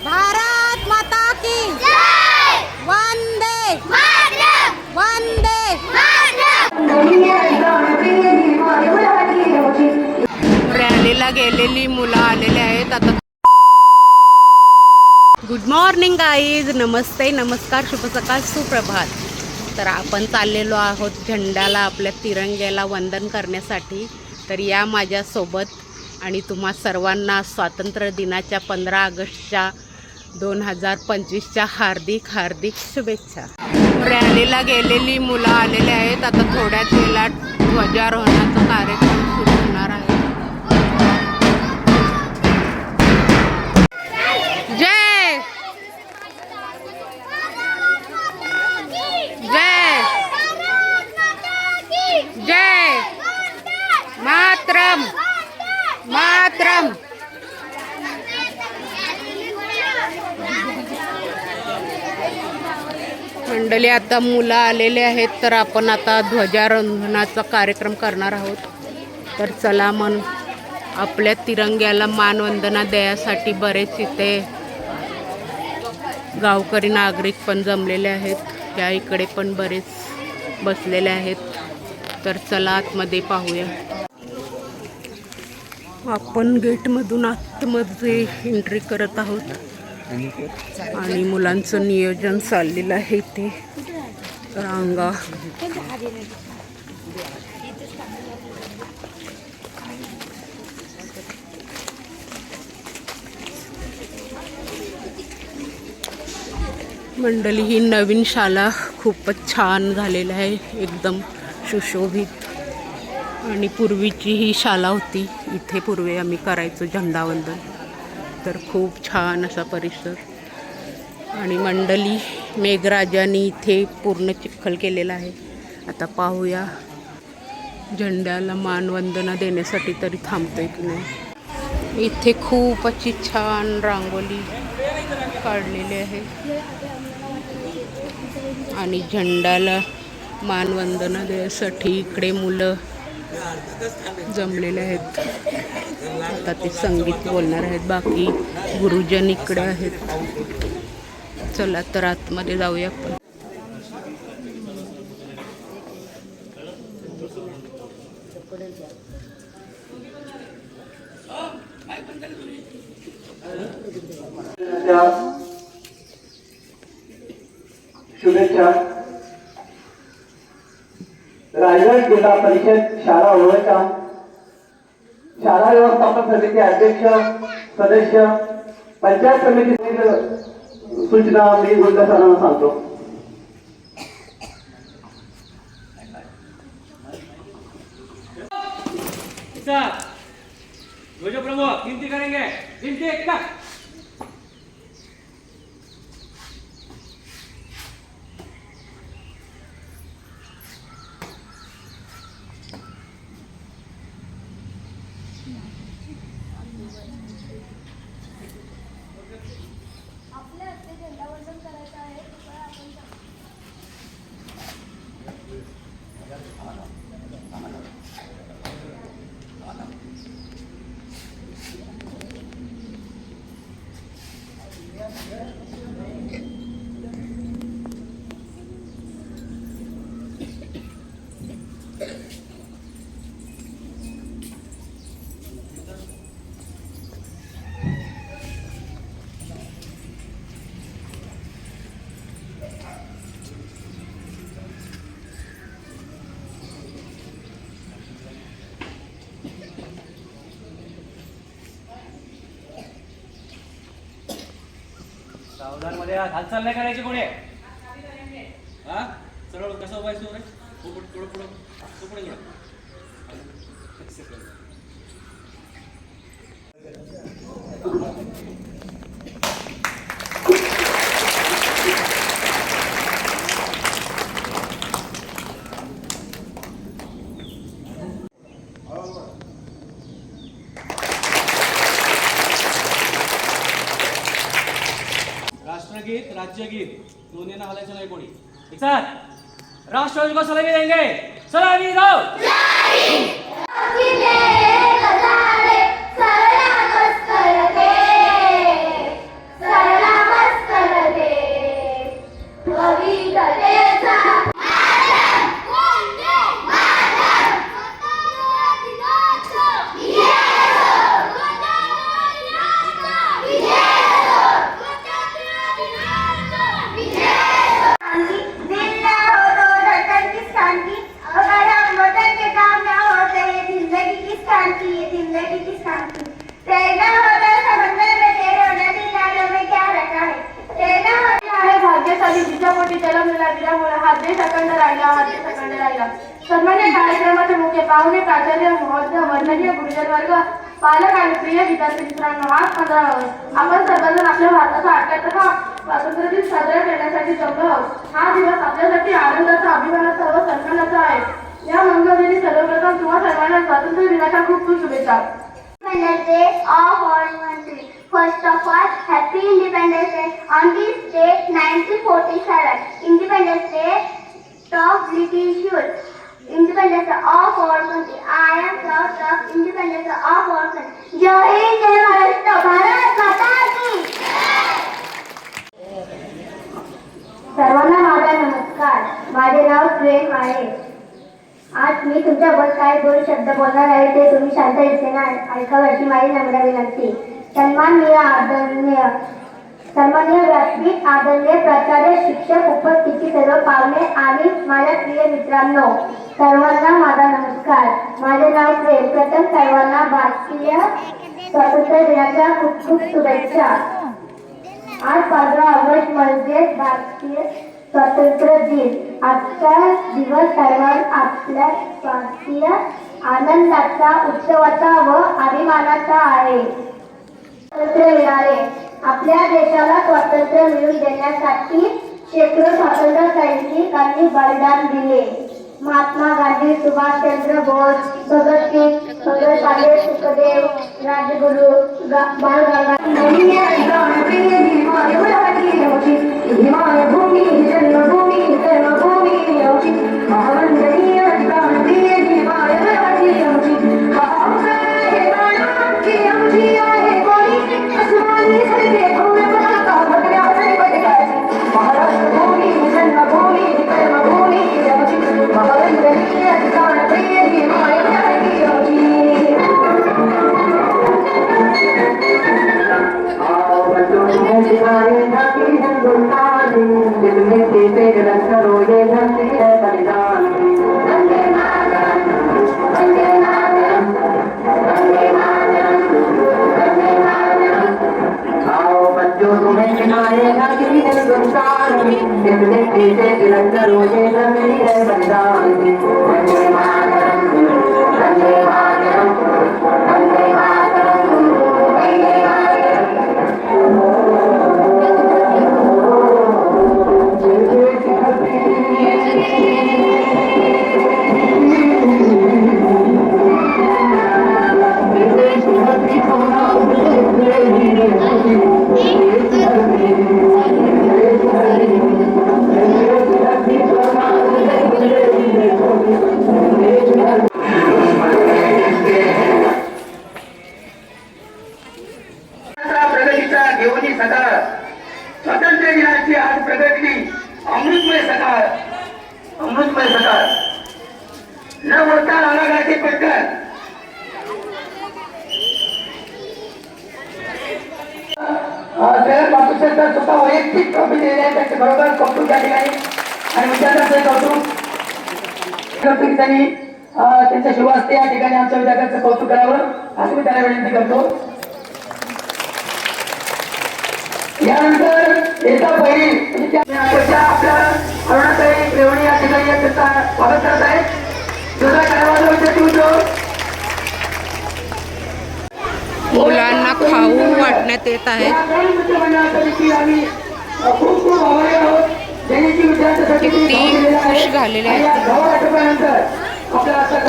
भारत माता की जय। वंदे मातरम। वंदे रॅलीला गेलेली मुलं आलेली आहेत आता। गुड मॉर्निंग गाईज, नमस्ते, नमस्कार, शुभ सकाळ, सुप्रभात। तर आपण चाललेलो आहोत झेंड्याला, आपल्या तिरंग्याला वंदन करण्यासाठी। तर या माझ्यासोबत आणि तुम्हा सर्वांना स्वातंत्र्य दिनाच्या 15 ऑगस्टच्या 2025च्या हार्दिक हार्दिक शुभेच्छा। रॅलीला गेलेली मुलं आलेली आहेत आता। थोड्याच वेळात ध्वजारोहणाचा कार्यक्रम सुरू होणार आहे। जय जय जय मातरम मातरम। मंडळी, आता मुलं आलेले आहेत तर आपण आता ध्वजारोहणाचा कार्यक्रम करणार आहोत। तर चला मग आपल्या तिरंग्याला मानवंदना द्यायसाठी बरेच इथे गावकरी नागरिक पण जमलेले आहेत। त्या इकडे पण बरेच बसलेले आहेत। तर चला आतमध्ये पाहूया। आपण गेटमधून आतमध्ये एंट्री करत आहोत आणि मुलांचं नियोजन चाललेलं आहे इथे। रांगा मंडळी, ही नवीन शाळा खूपच छान झालेली आहे, एकदम सुशोभित। आणि पूर्वीची ही शाळा होती, इथे पूर्वी आम्ही करायचो झेंडावंदन। तर खूप छान असा परिसर। आणि मंडळी, मेघराजांनी इथे पूर्ण चिखल केलेला आहे। आता पाहूया झेंड्याला मानवंदना देण्यासाठी तरी थांबतोय की नाही। इथे खूप अशी छान रांगोळी काढलेली आहे आणि झेंड्याला मानवंदना देण्यासाठी इकडे मुलं जमलेले आहेत। आता ते संगीत बोलणार आहेत, बाकी गुरुजन इकडे आहेत। चला तर आतमध्ये जाऊया आपण। शुभेच्छा। रायगड जिल्हा परिषद शाळा ओळखा शाळा व्यवस्थापन समिती अध्यक्ष सदस्य पंचायत समिती सूचना मी गुंड सरांना सांगतो। ध्वजप्रमुख गिनती करेंगे। गिनती 1 का सावधानमध्ये हालचाल नाही करायची कोणी। हा सरळ कसं व्हायचं रे? पुढे पुढे पुढे पुढे राष्ट्रगीत राज्यगीत दोन्ही ना हलायचं नाही कोणी। एक साथ राष्ट्रध्वज को सलामी देंगे। सलामी दो। सरळ सेकंद राहिला. सन्मान्य कार्यक्रमाचे मुख्य पाहुणे, प्राचार्य महोदय, वंदनीय गुरुजन वर्ग, पालक आणि प्रिय विद्यार्थी मित्रांनो, आज 15 ऑगस्ट आपण सर्वजण आपल्या भारताचा 78वा स्वातंत्र्य दिन साजरा करण्यासाठी जमलो आहोत. हा दिवस आपल्यासाठी आनंदाचा, अभिमानाचा व सन्मानाचा आहे. या मंगळदिनी सर्वप्रथम तुम्हा सर्वांना स्वातंत्र्य दिनाच्या खूप खूप शुभेच्छा. Independence Day of our country. First of all, Happy Independence Day. On this day, 1947, Independence Day of British rule. Independence of our country. I am proud of independence of our country. जय हिंद, जय महाराष्ट्र, भारत माता की. सर्वांना माझा नमस्कार. माझे नाव प्रेम आहे. आज मी तुमच्याबरोबर काही 2 शब्द बोलणार आहे, ते तुम्ही शांत रीतीने ऐकावे अशी माझी नम्र विनंती. सन्माननीय व्यासपीठ, आदरणीय प्राचार्य, शिक्षक, उपस्थिती सर्व पाहुणे आणि माझ्या प्रिय मित्रांनो, सर्वांना माझा नमस्कार. माझे नाव प्रेम. प्रथम सर्वांना भारतीय स्वातंत्र्य दिनाच्या खूप खूप शुभेच्छा. आज 15 ऑगस्ट म्हणजे भारतीय स्वातंत्र्य दिन. आजचा दिवस सर्वांना आपल्या भारतीय आनंदाचा, उत्सवाचा व अभिमानाचा आहे. स्वातंत्र्य मिळाले. आपल्या देशाला स्वातंत्र्य मिळवून देण्यासाठी शेकडो स्वातंत्र्य सैनिकांनी बलिदान दिले. महात्मा गांधी, सुभाषचंद्र बोस, भगतसिंग, सरदार सुखदेव, राजगुरू, बाळ स्वातंत्र्य दिनाची आज प्रगती अमृतमय सकाळ न बोलता रागाचे पटकन शरद बापूसर स्वतः वैयक्तिक ट्रॉफी दिलेली आहे. त्याच्या बरोबर कौतुक या ठिकाणी आणि विद्यार्थ्यांचे कौतुक त्यांनी त्यांच्या शुभ हस्ते या ठिकाणी आमच्या विद्यार्थ्यांचं कौतुक करावं असं मी त्याला विनंती करतो. यानंतर येता पहिली आपल्या अरुणाताई रेवणी या ठिकाणी त्यांचा स्वागत करत आहे. दुसरा कार्यवाह विद्यार्थी होतो. मुलांना खाऊ वाटण्यात येत आहे. किती खुश झालेले आहेत.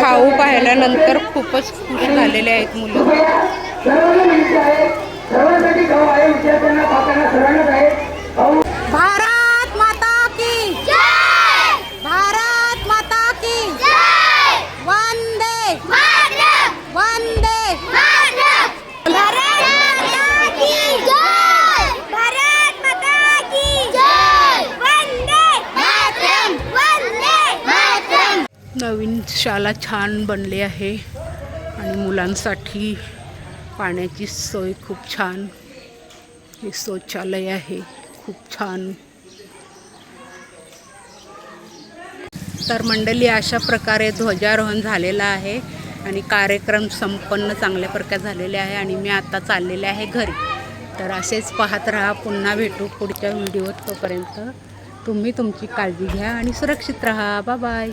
खाऊ पाहिल्यानंतर खूपच खुश झालेले आहेत मुलं. सर्वांसाठी गाव आहे. विद्यार्थ्यांना पाहताना सर्वांनाच आहे. भारत माता की जय, भारत माता की जय, वंदे मातरम, वंदे मातरम, भारत माता की जय, भारत माता की जय, वंदे मातरम, वंदे मातरम. नवीन शाळा छान बनली आहे आणि मुलांसाठी पाण्याची सोय खूप छान. हे शौचालय आहे खूप छान. तर मंडळी अशा प्रकारे ध्वजारोहण झालेलं आहे आणि कार्यक्रम संपन्न चांगल्या प्रकारे झालेले आहे आणि मी आता चाललेले आहे घरी. तर असेच पाहत राहा. पुन्हा भेटू पुढच्या व्हिडिओत. तोपर्यंत तुम्ही तुमची काळजी घ्या आणि सुरक्षित राहा. Bye bye.